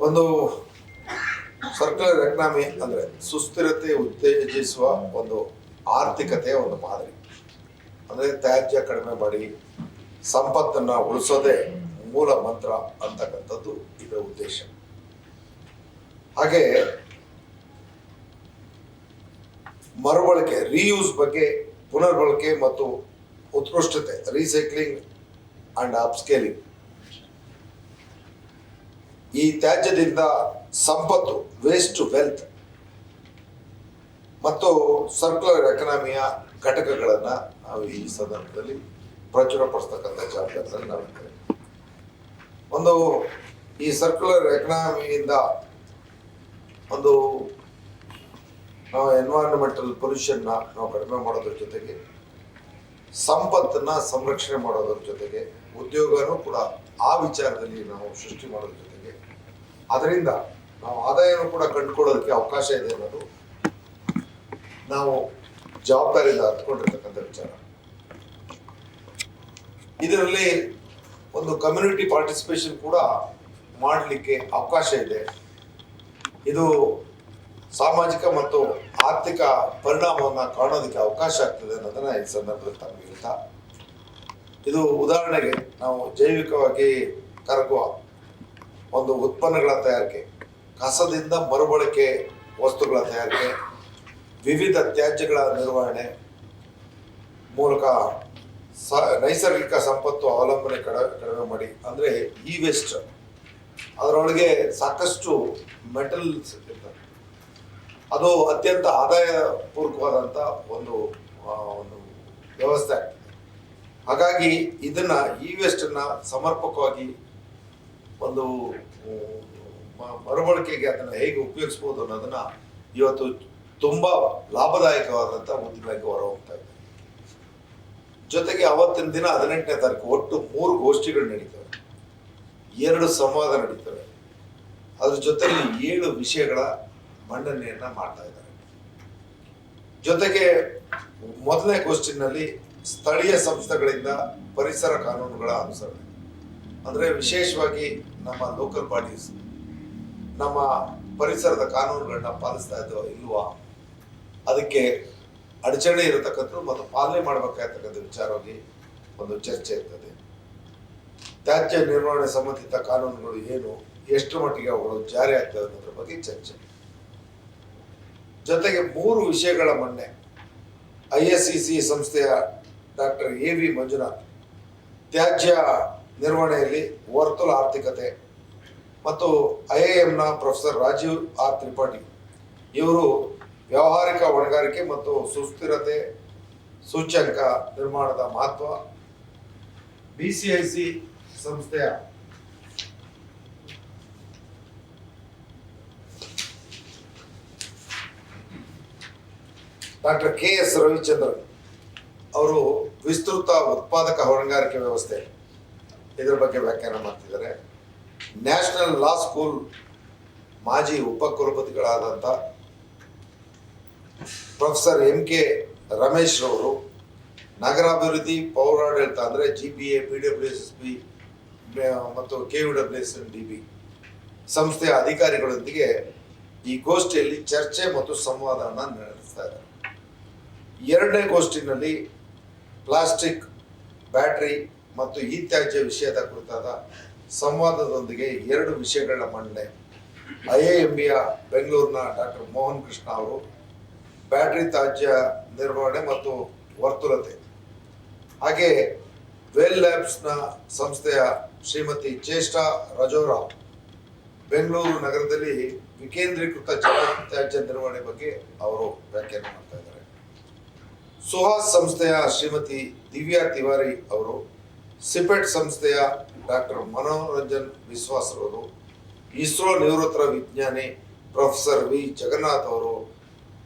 ಒಂದು circular economy ಅಂದರೆ ಸುಸ್ಥಿರತೆ ಉತ್ತೇಜಿಸುವ ಒಂದು ಆರ್ಥಿಕತೆಯ ಒಂದು ಮಾದರಿ. ಅಂದರೆ ತ್ಯಾಜ್ಯ ಕಡಿಮೆ ಮಾಡಿ ಸಂಪತ್ತನ್ನು ಉಳಿಸೋದೇ ಮೂಲ ಮಂತ್ರ ಅಂತಕ್ಕಂಥದ್ದು ಇದರ ಉದ್ದೇಶ. ಹಾಗೆ ಮರುಬಳಕೆ, ರೀಯೂಸ್ ಬಗ್ಗೆ, ಪುನರ್ಬಳಕೆ ಮತ್ತು ಉತ್ಕೃಷ್ಟತೆ, ರೀಸೈಕ್ಲಿಂಗ್ ಅಂಡ್ ಅಪ್ಸ್ಕೇಲಿಂಗ್. ಈ ತ್ಯಾಜ್ಯದಿಂದ ಸಂಪತ್ತು, ವೇಸ್ಟ್ ಟು ವೆಲ್ತ್ ಮತ್ತು ಸರ್ಕ್ಯುಲರ್ ಎಕಾನಮಿಯ ಘಟಕಗಳನ್ನು ನಾವು ಈ ಸಂದರ್ಭದಲ್ಲಿ ಪ್ರಚುರಪಡಿಸ್ತಕ್ಕಂಥ ಜವಾಬ್ದಾರಿಯನ್ನು ನಾವಿದ್ದೇವೆ. ಒಂದು ಈ ಸರ್ಕ್ಯುಲರ್ ಎಕಾನಮಿಯಿಂದ ಒಂದು ನಾವು ಎನ್ವೈರನ್ಮೆಂಟಲ್ ಪೊಲ್ಯೂಷನ್ನ ನಾವು ಕಡಿಮೆ ಮಾಡೋದ್ರ ಜೊತೆಗೆ ಸಂಪತ್ತನ್ನು ಸಂರಕ್ಷಣೆ ಮಾಡೋದ್ರ ಜೊತೆಗೆ ಉದ್ಯೋಗನೂ ಕೂಡ ಆ ವಿಚಾರದಲ್ಲಿ ನಾವು ಸೃಷ್ಟಿ ಮಾಡೋದ್ರ ಜೊತೆಗೆ ಅದರಿಂದ ನಾವು ಆದಾಯನೂ ಕೂಡ ಕಂಡುಕೊಳ್ಳೋದಕ್ಕೆ ಅವಕಾಶ ಇದೆ ಅನ್ನೋದು ನಾವು ಜವಾಬ್ದಾರಿಯಿಂದ ಹತ್ಕೊಂಡಿರ್ತಕ್ಕಂಥ ವಿಚಾರ. ಇದರಲ್ಲಿ ಒಂದು ಕಮ್ಯುನಿಟಿ ಪಾರ್ಟಿಸಿಪೇಷನ್ ಕೂಡ ಮಾಡಲಿಕ್ಕೆ ಅವಕಾಶ ಇದೆ. ಇದು ಸಾಮಾಜಿಕ ಮತ್ತು ಆರ್ಥಿಕ ಪರಿಣಾಮವನ್ನು ಕಾಣೋದಕ್ಕೆ ಅವಕಾಶ ಆಗ್ತದೆ ಅನ್ನೋದನ್ನ ಈ ಸಂದರ್ಭದಲ್ಲಿ ತಮಗೆ ಹೇಳ್ತಾ, ಇದು ಉದಾಹರಣೆಗೆ ನಾವು ಜೈವಿಕವಾಗಿ ಕರಗುವ ಒಂದು ಉತ್ಪನ್ನಗಳ ತಯಾರಿಕೆ, ಕಸದಿಂದ ಮರುಬಳಕೆ ವಸ್ತುಗಳ ತಯಾರಿಕೆ, ವಿವಿಧ ತ್ಯಾಜ್ಯಗಳ ನಿರ್ವಹಣೆ ಮೂಲಕ ನೈಸರ್ಗಿಕ ಸಂಪತ್ತು ಅವಲಂಬನೆ ಕಡಿಮೆ ಮಾಡಿ, ಅಂದರೆ ಇ ವೇಸ್ಟ್, ಅದರೊಳಗೆ ಸಾಕಷ್ಟು ಮೆಟಲ್ಸ್ ಇರ್ತದೆ, ಅದು ಅತ್ಯಂತ ಆದಾಯ ಪೂರ್ವಕವಾದಂಥ ಒಂದು ವ್ಯವಸ್ಥೆ ಆಗ್ತದೆ. ಹಾಗಾಗಿ ಇದನ್ನ ಇ ವೇಸ್ಟನ್ನು ಸಮರ್ಪಕವಾಗಿ ಒಂದು ಮರುಬಳಕೆಗೆ ಅದನ್ನು ಹೇಗೆ ಉಪಯೋಗಿಸ್ಬೋದು ಅನ್ನೋದನ್ನ ಇವತ್ತು ತುಂಬ ಲಾಭದಾಯಕವಾದಂಥ ಉದ್ದಿಮೆಗೆ ಹೊರ ಹೋಗ್ತಾ ಇದೆ. ಜೊತೆಗೆ ಅವತ್ತಿನ ದಿನ 18ನೇ ತಾರೀಕು ಒಟ್ಟು 3 ಗೋಷ್ಠಿಗಳು ನಡೀತವೆ, 2 ಸಂವಾದ ನಡೀತವೆ. ಅದ್ರ ಜೊತೆಲಿ 7 ವಿಷಯಗಳ ಮಂಡನೆಯನ್ನ ಮಾಡ್ತಾ ಇದ್ದಾರೆ. ಜೊತೆಗೆ ಮೊದಲನೇ ಗೋಷ್ಠಿನಲ್ಲಿ ಸ್ಥಳೀಯ ಸಂಸ್ಥೆಗಳಿಂದ ಪರಿಸರ ಕಾನೂನುಗಳ ಅನುಸರಣೆ, ಅಂದರೆ ವಿಶೇಷವಾಗಿ ನಮ್ಮ ಲೋಕಲ್ ಬಾಡೀಸ್ ನಮ್ಮ ಪರಿಸರದ ಕಾನೂನುಗಳನ್ನ ಪಾಲಿಸ್ತಾ ಇದ್ದೋ ಇಲ್ವಾ, ಅದಕ್ಕೆ ಅಡಚಣೆ ಇರತಕ್ಕಂಥದ್ದು ಮತ್ತು ಪಾಲನೆ ಮಾಡಬೇಕಾಗಿರ್ತಕ್ಕಂಥ ವಿಚಾರವಾಗಿ ಒಂದು ಚರ್ಚೆ ಇರ್ತದೆ. ತ್ಯಾಜ್ಯ ನಿರ್ವಹಣೆ ಸಂಬಂಧಿತ ಕಾನೂನುಗಳು ಏನು, ಎಷ್ಟು ಮಟ್ಟಿಗೆ ಅವುಗಳು ಜಾರಿ ಆಗ್ತವೆ ಅನ್ನೋದ್ರ ಬಗ್ಗೆ ಚರ್ಚೆ. ಜೊತೆಗೆ 3 ವಿಷಯಗಳ ಮನ್ನಣೆ. ISCC ಸಂಸ್ಥೆಯ ಡಾಕ್ಟರ್ AV ಮಂಜುನಾಥ್ ತ್ಯಾಜ್ಯ ನಿರ್ವಹಣೆಯಲ್ಲಿ ವರ್ತುಲ ಆರ್ಥಿಕತೆ ಮತ್ತು IIMನ ಪ್ರೊಫೆಸರ್ ರಾಜೀವ್ R ತ್ರಿಪಾಠಿ ಇವರು ವ್ಯಾವಹಾರಿಕ ಹೊಣೆಗಾರಿಕೆ ಮತ್ತು ಸುಸ್ಥಿರತೆ ಸೂಚ್ಯಂಕ ನಿರ್ಮಾಣದ ಮಹತ್ವ, BCIC ಸಂಸ್ಥೆಯ ಡಾಕ್ಟರ್ KS ರವಿಚಂದ್ರನ್ ಅವರು ವಿಸ್ತೃತ ಉತ್ಪಾದಕ ಹೊಣೆಗಾರಿಕೆ ವ್ಯವಸ್ಥೆ ಇದರ ಬಗ್ಗೆ ವ್ಯಾಖ್ಯಾನ ಮಾಡ್ತಿದ್ದಾರೆ. ನ್ಯಾಷನಲ್ ಲಾ ಸ್ಕೂಲ್ ಮಾಜಿ ಉಪಕುಲಪತಿಗಳಾದಂಥ ಪ್ರೊಫೆಸರ್ MK ರಮೇಶ್ ರವರು ನಗರಾಭಿವೃದ್ಧಿ ಪೌರಾಡಳಿತ ಅಂದರೆ GPA, PWSSB ಮತ್ತು KUWSNDB ಸಂಸ್ಥೆಯ ಅಧಿಕಾರಿಗಳೊಂದಿಗೆ ಈ ಗೋಷ್ಠಿಯಲ್ಲಿ ಚರ್ಚೆ ಮತ್ತು ಸಂವಾದವನ್ನು ನಡೆಸ್ತಾ ಇದ್ದಾರೆ. 2ನೇ ಗೋಷ್ಠಿನಲ್ಲಿ ಪ್ಲಾಸ್ಟಿಕ್, ಬ್ಯಾಟ್ರಿ ಮತ್ತು ಈ ತ್ಯಾಜ್ಯ ವಿಷಯದ ಕುರಿತಾದ ಸಂವಾದದೊಂದಿಗೆ 2 ವಿಷಯಗಳ ಮಂಡನೆ. IIMBಯ ಬೆಂಗಳೂರಿನ ಡಾಕ್ಟರ್ ಮೋಹನ್ ಕೃಷ್ಣ ಅವರು ಬ್ಯಾಟ್ರಿ ತ್ಯಾಜ್ಯ ನಿರ್ವಹಣೆ ಮತ್ತು ವರ್ತುಲತೆ, ಹಾಗೆ ವೆಲ್ ಲ್ಯಾಬ್ಸ್ನ ಸಂಸ್ಥೆಯ ಶ್ರೀಮತಿ ಚೇಷ್ಟಾ ರಜೋರಾವ್ ಬೆಂಗಳೂರು ನಗರದಲ್ಲಿ ವಿಕೇಂದ್ರೀಕೃತ ಜಲ ತ್ಯಾಜ್ಯ ನಿರ್ವಹಣೆ ಬಗ್ಗೆ ಅವರು ವ್ಯಾಖ್ಯಾನ ಮಾಡ್ತಾ ಇದ್ದಾರೆ. ಸುಹಾಸ್ ಸಂಸ್ಥೆಯ ಶ್ರೀಮತಿ ದಿವ್ಯಾ ತಿವಾರಿ ಅವರು, ಸಿಪೆಟ್ ಸಂಸ್ಥೆಯ ಡಾಕ್ಟರ್ ಮನೋರಂಜನ್ ವಿಶ್ವಾಸ್ ಅವರು, ಇಸ್ರೋ ನಿವೃತ್ತ ವಿಜ್ಞಾನಿ ಪ್ರೊಫೆಸರ್ V ಜಗನ್ನಾಥ್ ಅವರು,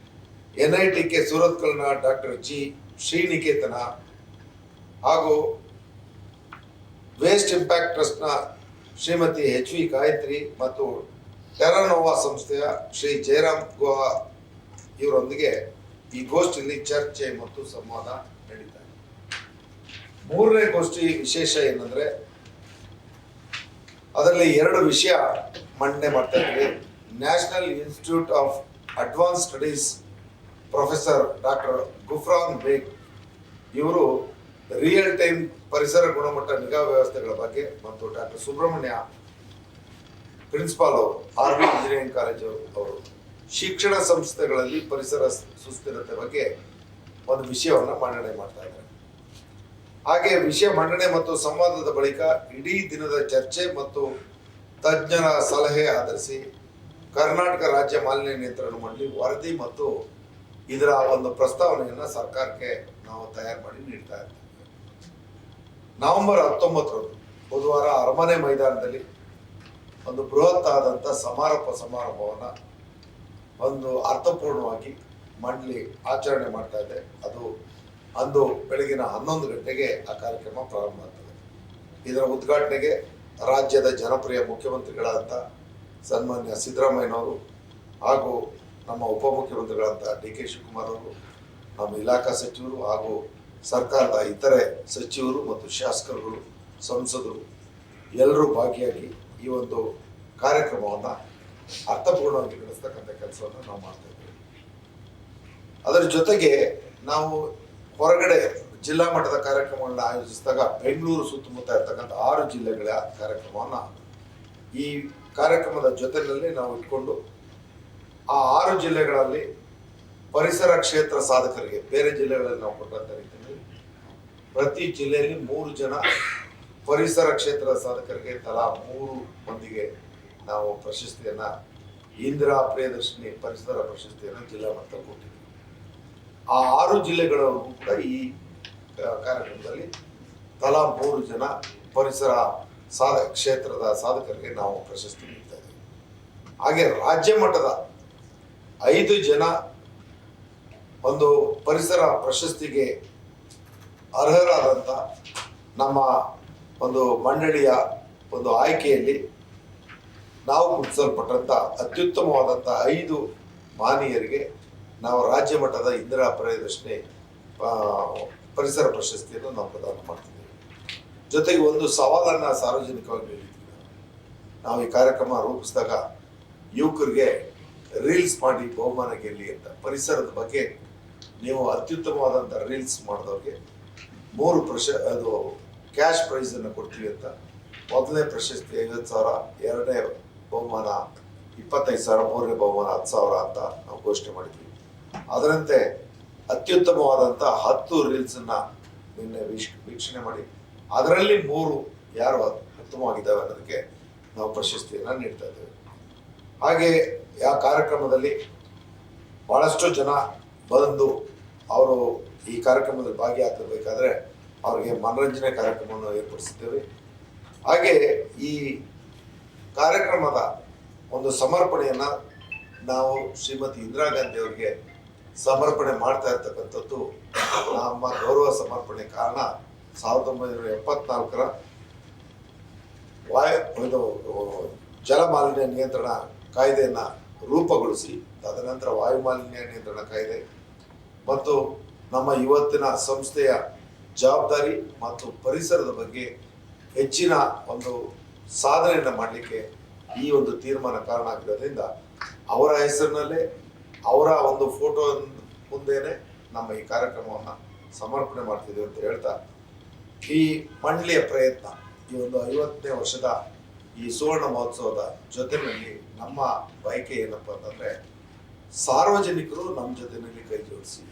NITK ಸೂರತ್ಕಲ್ನ ಡಾಕ್ಟರ್ G ಶ್ರೀನಿಕೇತನ ಹಾಗೂ ವೇಸ್ಟ್ ಇಂಪ್ಯಾಕ್ಟ್ ಟ್ರಸ್ಟ್ನ ಶ್ರೀಮತಿ HV ಗಾಯತ್ರಿ ಮತ್ತು ಟೆರಾನೋವಾ ಸಂಸ್ಥೆಯ ಶ್ರೀ ಜಯರಾಮ್ ಗುಹಾ ಇವರೊಂದಿಗೆ ಈ ಗೋಷ್ಠಿಯಲ್ಲಿ ಚರ್ಚೆ ಮತ್ತು ಸಂವಾದ ನಡೀತಾ ಇದೆ. 3ನೇ ಗೋಷ್ಠಿ ವಿಶೇಷ ಏನಂದ್ರೆ ಅದರಲ್ಲಿ 2 ವಿಷಯ ಮಂಡನೆ ಮಾಡ್ತಾ ಇದ್ದೀವಿ. National institute of advanced studies professor doctor Gufran Baig ಇವರು ರಿಯಲ್ ಟೈಮ್ ಪರಿಸರ ಗುಣಮಟ್ಟ ನಿಗಾ ವ್ಯವಸ್ಥೆಗಳ ಬಗ್ಗೆ ಮತ್ತು ಡಾಕ್ಟರ್ ಸುಬ್ರಹ್ಮಣ್ಯ ಪ್ರಿನ್ಸಿಪಾಲ್ ಅವರು ಆರ್ವಿ ಇಂಜಿನಿಯರಿಂಗ್ ಕಾಲೇಜು ಅವರು ಶಿಕ್ಷಣ ಸಂಸ್ಥೆಗಳಲ್ಲಿ ಪರಿಸರ ಸುಸ್ಥಿರತೆ ಬಗ್ಗೆ ಒಂದು ವಿಷಯವನ್ನು ಮಂಡನೆ ಮಾಡ್ತಾ ಇದ್ದಾರೆ. ಹಾಗೆ ವಿಷಯ ಮಂಡನೆ ಮತ್ತು ಸಂವಾದದ ಬಳಿಕ ಇಡೀ ದಿನದ ಚರ್ಚೆ ಮತ್ತು ತಜ್ಞರ ಸಲಹೆ ಆಧರಿಸಿ ಕರ್ನಾಟಕ ರಾಜ್ಯ ಮಾಲಿನ್ಯ ನಿಯಂತ್ರಣ ಮಂಡಳಿ ವರದಿ ಮತ್ತು ಇದರ ಒಂದು ಪ್ರಸ್ತಾವನೆಯನ್ನು ಸರ್ಕಾರಕ್ಕೆ ನಾವು ತಯಾರು ಮಾಡಿ ನೀಡ್ತಾ ಇದ್ದೇವೆ. ನವೆಂಬರ್ 19 ಬುಧವಾರ ಅರಮನೆ ಮೈದಾನದಲ್ಲಿ ಒಂದು ಬೃಹತ್ ಆದಂಥ ಸಮಾರಂಭವನ್ನು ಒಂದು ಅರ್ಥಪೂರ್ಣವಾಗಿ ಮಂಡಳಿ ಆಚರಣೆ ಮಾಡ್ತಾ ಇದೆ. ಅದು ಅಂದು ಬೆಳಗಿನ 11 ಗಂಟೆಗೆ ಆ ಕಾರ್ಯಕ್ರಮ ಪ್ರಾರಂಭ ಆಗ್ತದೆ. ಇದರ ಉದ್ಘಾಟನೆಗೆ ರಾಜ್ಯದ ಜನಪ್ರಿಯ ಮುಖ್ಯಮಂತ್ರಿಗಳಾದಂಥ ಸನ್ಮಾನ್ಯ ಸಿದ್ದರಾಮಯ್ಯನವರು ಹಾಗೂ ನಮ್ಮ ಉಪಮುಖ್ಯಮಂತ್ರಿಗಳಾದಂಥ DK ಶಿವಕುಮಾರ್ ಅವರು, ನಮ್ಮ ಇಲಾಖಾ ಸಚಿವರು ಹಾಗೂ ಸರ್ಕಾರದ ಇತರೆ ಸಚಿವರು ಮತ್ತು ಶಾಸಕರುಗಳು, ಸಂಸದರು ಎಲ್ಲರೂ ಭಾಗಿಯಾಗಿ ಈ ಒಂದು ಕಾರ್ಯಕ್ರಮವನ್ನು ಅರ್ಥಪೂರ್ಣವಾಗಿ ನಡೆಸ್ತಕ್ಕಂಥ ಕೆಲಸವನ್ನು ನಾವು ಮಾಡ್ತಾ ಇದ್ದೇವೆ. ಅದರ ಜೊತೆಗೆ ನಾವು ಹೊರಗಡೆ ಜಿಲ್ಲಾ ಮಟ್ಟದ ಕಾರ್ಯಕ್ರಮಗಳನ್ನ ಆಯೋಜಿಸಿದಾಗ ಬೆಂಗಳೂರು ಸುತ್ತಮುತ್ತ ಇರ್ತಕ್ಕಂಥ 6 ಜಿಲ್ಲೆಗಳ ಕಾರ್ಯಕ್ರಮವನ್ನು ಈ ಕಾರ್ಯಕ್ರಮದ ಜೊತೆಯಲ್ಲಿ ನಾವು ಇಟ್ಕೊಂಡು ಆ 6 ಜಿಲ್ಲೆಗಳಲ್ಲಿ ಪರಿಸರ ಕ್ಷೇತ್ರ ಸಾಧಕರಿಗೆ ಬೇರೆ ಜಿಲ್ಲೆಗಳಲ್ಲಿ ನಾವು ಕೊಟ್ಟಂತ ರೀತಿಯಲ್ಲಿ ಪ್ರತಿ ಜಿಲ್ಲೆಯಲ್ಲಿ 3 ಜನ ಪರಿಸರ ಕ್ಷೇತ್ರದ ಸಾಧಕರಿಗೆ ತಲಾ 3 ಮಂದಿಗೆ ನಾವು ಪ್ರಶಸ್ತಿಯನ್ನ ಇಂದಿರಾ ಪ್ರಿಯದರ್ಶಿನಿ ಪರಿಸರ ಪ್ರಶಸ್ತಿಯನ್ನು ಜಿಲ್ಲಾ ಮಟ್ಟದಲ್ಲಿ ಕೊಟ್ಟಿದ್ದೀವಿ. ಆ 6 ಜಿಲ್ಲೆಗಳವರೆಗೂ ಕೂಡ ಈ ಕಾರ್ಯಕ್ರಮದಲ್ಲಿ ತಲಾ 3 ಜನ ಪರಿಸರ ಕ್ಷೇತ್ರದ ಸಾಧಕರಿಗೆ ನಾವು ಪ್ರಶಸ್ತಿ ನೀಡ್ತಾ ಇದ್ದೀವಿ. ಹಾಗೆ ರಾಜ್ಯ ಮಟ್ಟದ 5 ಜನ ಒಂದು ಪರಿಸರ ಪ್ರಶಸ್ತಿಗೆ ಅರ್ಹರಾದಂಥ ನಮ್ಮ ಒಂದು ಮಂಡಳಿಯ ಒಂದು ಆಯ್ಕೆಯಲ್ಲಿ ನಾವು ಗುರುತಿಸಲ್ಪಟ್ಟಂಥ ಅತ್ಯುತ್ತಮವಾದಂಥ 5 ಮಾನೀಯರಿಗೆ ನಾವು ರಾಜ್ಯ ಮಟ್ಟದ ಇಂದಿರಾ ಪ್ರಿಯದರ್ಶಿನಿ ಪರಿಸರ ಪ್ರಶಸ್ತಿಯನ್ನು ನಾವು ಪ್ರದಾನ ಮಾಡ್ತಿದ್ದೀವಿ. ಜೊತೆಗೆ ಒಂದು ಸವಾಲನ್ನು ಸಾರ್ವಜನಿಕವಾಗಿ ನೀಡಿದ್ದೀವಿ. ನಾವು ಈ ಕಾರ್ಯಕ್ರಮ ರೂಪಿಸಿದಾಗ ಯುವಕರಿಗೆ ರೀಲ್ಸ್ ಮಾಡಿ ಬಹುಮಾನ ಗೆಲ್ಲಿ ಅಂತ, ಪರಿಸರದ ಬಗ್ಗೆ ನೀವು ಅತ್ಯುತ್ತಮವಾದಂಥ ರೀಲ್ಸ್ ಮಾಡಿದವ್ರಿಗೆ 3 ಅದು ಕ್ಯಾಶ್ ಪ್ರೈಸನ್ನು ಕೊಡ್ತೀವಿ ಅಂತ. ಮೊದಲನೇ ಪ್ರಶಸ್ತಿ 50,000, ಎರಡನೇ ಬಹುಮಾನ 25,000, ಮೂರನೇ ಬಹುಮಾನ 10,000 ಅಂತ ನಾವು ಘೋಷಣೆ ಮಾಡಿದ್ವಿ. ಅದರಂತೆ ಅತ್ಯುತ್ತಮವಾದಂಥ 10 ರೀಲ್ಸನ್ನು ನಿನ್ನೆ ವೀಕ್ಷಣೆ ಮಾಡಿ ಅದರಲ್ಲಿ 3 ಯಾರು ಉತ್ತಮವಾಗಿದ್ದಾವೆ ಅನ್ನೋದಕ್ಕೆ ನಾವು ಪ್ರಶಸ್ತಿಯನ್ನು ನೀಡ್ತಾ ಇದ್ದೇವೆ. ಹಾಗೆ ಆ ಕಾರ್ಯಕ್ರಮದಲ್ಲಿ ಬಹಳಷ್ಟು ಜನ ಬಂದು ಅವರು ಈ ಕಾರ್ಯಕ್ರಮದಲ್ಲಿ ಭಾಗಿಯಾಗಬೇಕಾದ್ರೆ ಅವರಿಗೆ ಮನರಂಜನೆ ಕಾರ್ಯಕ್ರಮವನ್ನು ಏರ್ಪಡಿಸಿದ್ದೇವೆ. ಹಾಗೆ ಈ ಕಾರ್ಯಕ್ರಮದ ಒಂದು ಸಮರ್ಪಣೆಯನ್ನು ನಾವು ಶ್ರೀಮತಿ ಇಂದಿರಾ ಗಾಂಧಿ ಅವರಿಗೆ ಸಮರ್ಪಣೆ ಮಾಡ್ತಾ ಇರ್ತಕ್ಕಂಥದ್ದು ನಮ್ಮ ಗೌರವ ಸಮರ್ಪಣೆ. ಕಾರಣ 1974ರ ಜಲಮಾಲಿನ್ಯ ನಿಯಂತ್ರಣ ಕಾಯ್ದೆಯನ್ನು ರೂಪುಗೊಳಿಸಿ ತದನಂತರ ವಾಯುಮಾಲಿನ್ಯ ನಿಯಂತ್ರಣ ಕಾಯ್ದೆ ಮತ್ತು ನಮ್ಮ ಇವತ್ತಿನ ಸಂಸ್ಥೆಯ ಜವಾಬ್ದಾರಿ ಮತ್ತು ಪರಿಸರದ ಬಗ್ಗೆ ಹೆಚ್ಚಿನ ಒಂದು ಸಾಧನೆಯನ್ನು ಮಾಡಲಿಕ್ಕೆ ಈ ಒಂದು ತೀರ್ಮಾನ ಕಾರಣ ಆಗಿರೋದ್ರಿಂದ ಅವರ ಹೆಸರಿನಲ್ಲೇ ಅವರ ಒಂದು ಫೋಟೋ ಮುಂದೆನೆ ನಮ್ಮ ಈ ಕಾರ್ಯಕ್ರಮವನ್ನು ಸಮರ್ಪಣೆ ಮಾಡ್ತಿದ್ದೀವಿ ಅಂತ ಹೇಳ್ತಾ, ಈ ಮಂಡಳಿಯ ಪ್ರಯತ್ನ ಈ ಒಂದು 50ನೇ ವರ್ಷದ ಈ ಸುವರ್ಣ ಮಹೋತ್ಸವದ ಜೊತೆಯಲ್ಲಿ ನಮ್ಮ ಬಯಕೆ ಏನಪ್ಪ ಅಂತಂದರೆ, ಸಾರ್ವಜನಿಕರು ನಮ್ಮ ಜೊತೆಯಲ್ಲಿ ಕೈ ಜೋಡಿಸಿ,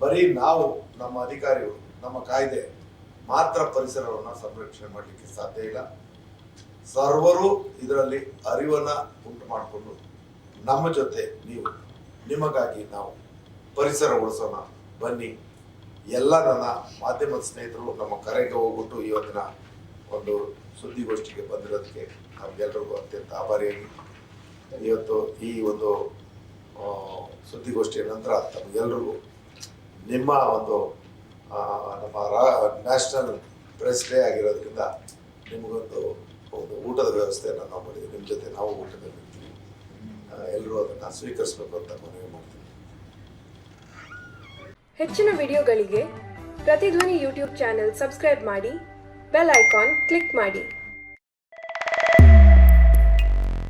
ಬರೀ ನಾವು ನಮ್ಮ ಅಧಿಕಾರಿಗಳು ನಮ್ಮ ಕಾಯ್ದೆ ಮಾತ್ರ ಪರಿಸರವನ್ನು ಸಂರಕ್ಷಣೆ ಮಾಡಲಿಕ್ಕೆ ಸಾಧ್ಯ ಇಲ್ಲ. ಸರ್ವರು ಇದರಲ್ಲಿ ಅರಿವನ್ನು ಉಂಟು ಮಾಡಿಕೊಂಡು ನಮ್ಮ ಜೊತೆ ನೀವು, ನಿಮಗಾಗಿ ನಾವು ಪರಿಸರ ಉಳಿಸೋಣ ಬನ್ನಿ. ಎಲ್ಲ ನನ್ನ ಮಾಧ್ಯಮದ ಸ್ನೇಹಿತರು ನಮ್ಮ ಕರೆಗೆ ಹೋಗ್ಬಿಟ್ಟು ಇವತ್ತಿನ ಒಂದು ಸುದ್ದಿಗೋಷ್ಠಿಗೆ ಬಂದಿರೋದಕ್ಕೆ ನಮಗೆಲ್ಲರಿಗೂ ಅತ್ಯಂತ ಆಭಾರಿಯಾಗಿ, ಇವತ್ತು ಈ ಒಂದು ಸುದ್ದಿಗೋಷ್ಠಿಯ ನಂತರ ತಮಗೆಲ್ಲರಿಗೂ ನಿಮ್ಮ ಒಂದು ನಮ್ಮ ನ್ಯಾಷನಲ್ ಪ್ರೆಸ್ ಡೇ ಆಗಿರೋದ್ರಿಂದ ನಿಮಗೊಂದು ಒಂದು ಊಟದ ವ್ಯವಸ್ಥೆಯನ್ನು ನಾವು ಮಾಡಿದ್ವಿ. ನಿಮ್ಮ ಜೊತೆ ನಾವು ಊಟದಲ್ಲಿ ಇರ್ತೀವಿ, ಎಲ್ಲರೂ ಅದನ್ನು ಸ್ವೀಕರಿಸಬೇಕು ಅಂತ ಮನವಿ ಮಾಡ್ತೀವಿ. ಹೆಚ್ಚಿನ ವಿಡಿಯೋಗಳಿಗೆ ಪ್ರತಿಧ್ವನಿ ಯೂಟ್ಯೂಬ್ ಚಾನೆಲ್ ಸಬ್ಸ್ಕ್ರೈಬ್ ಮಾಡಿ, ಬೆಲ್ ಐಕಾನ್ ಕ್ಲಿಕ್ ಮಾಡಿ.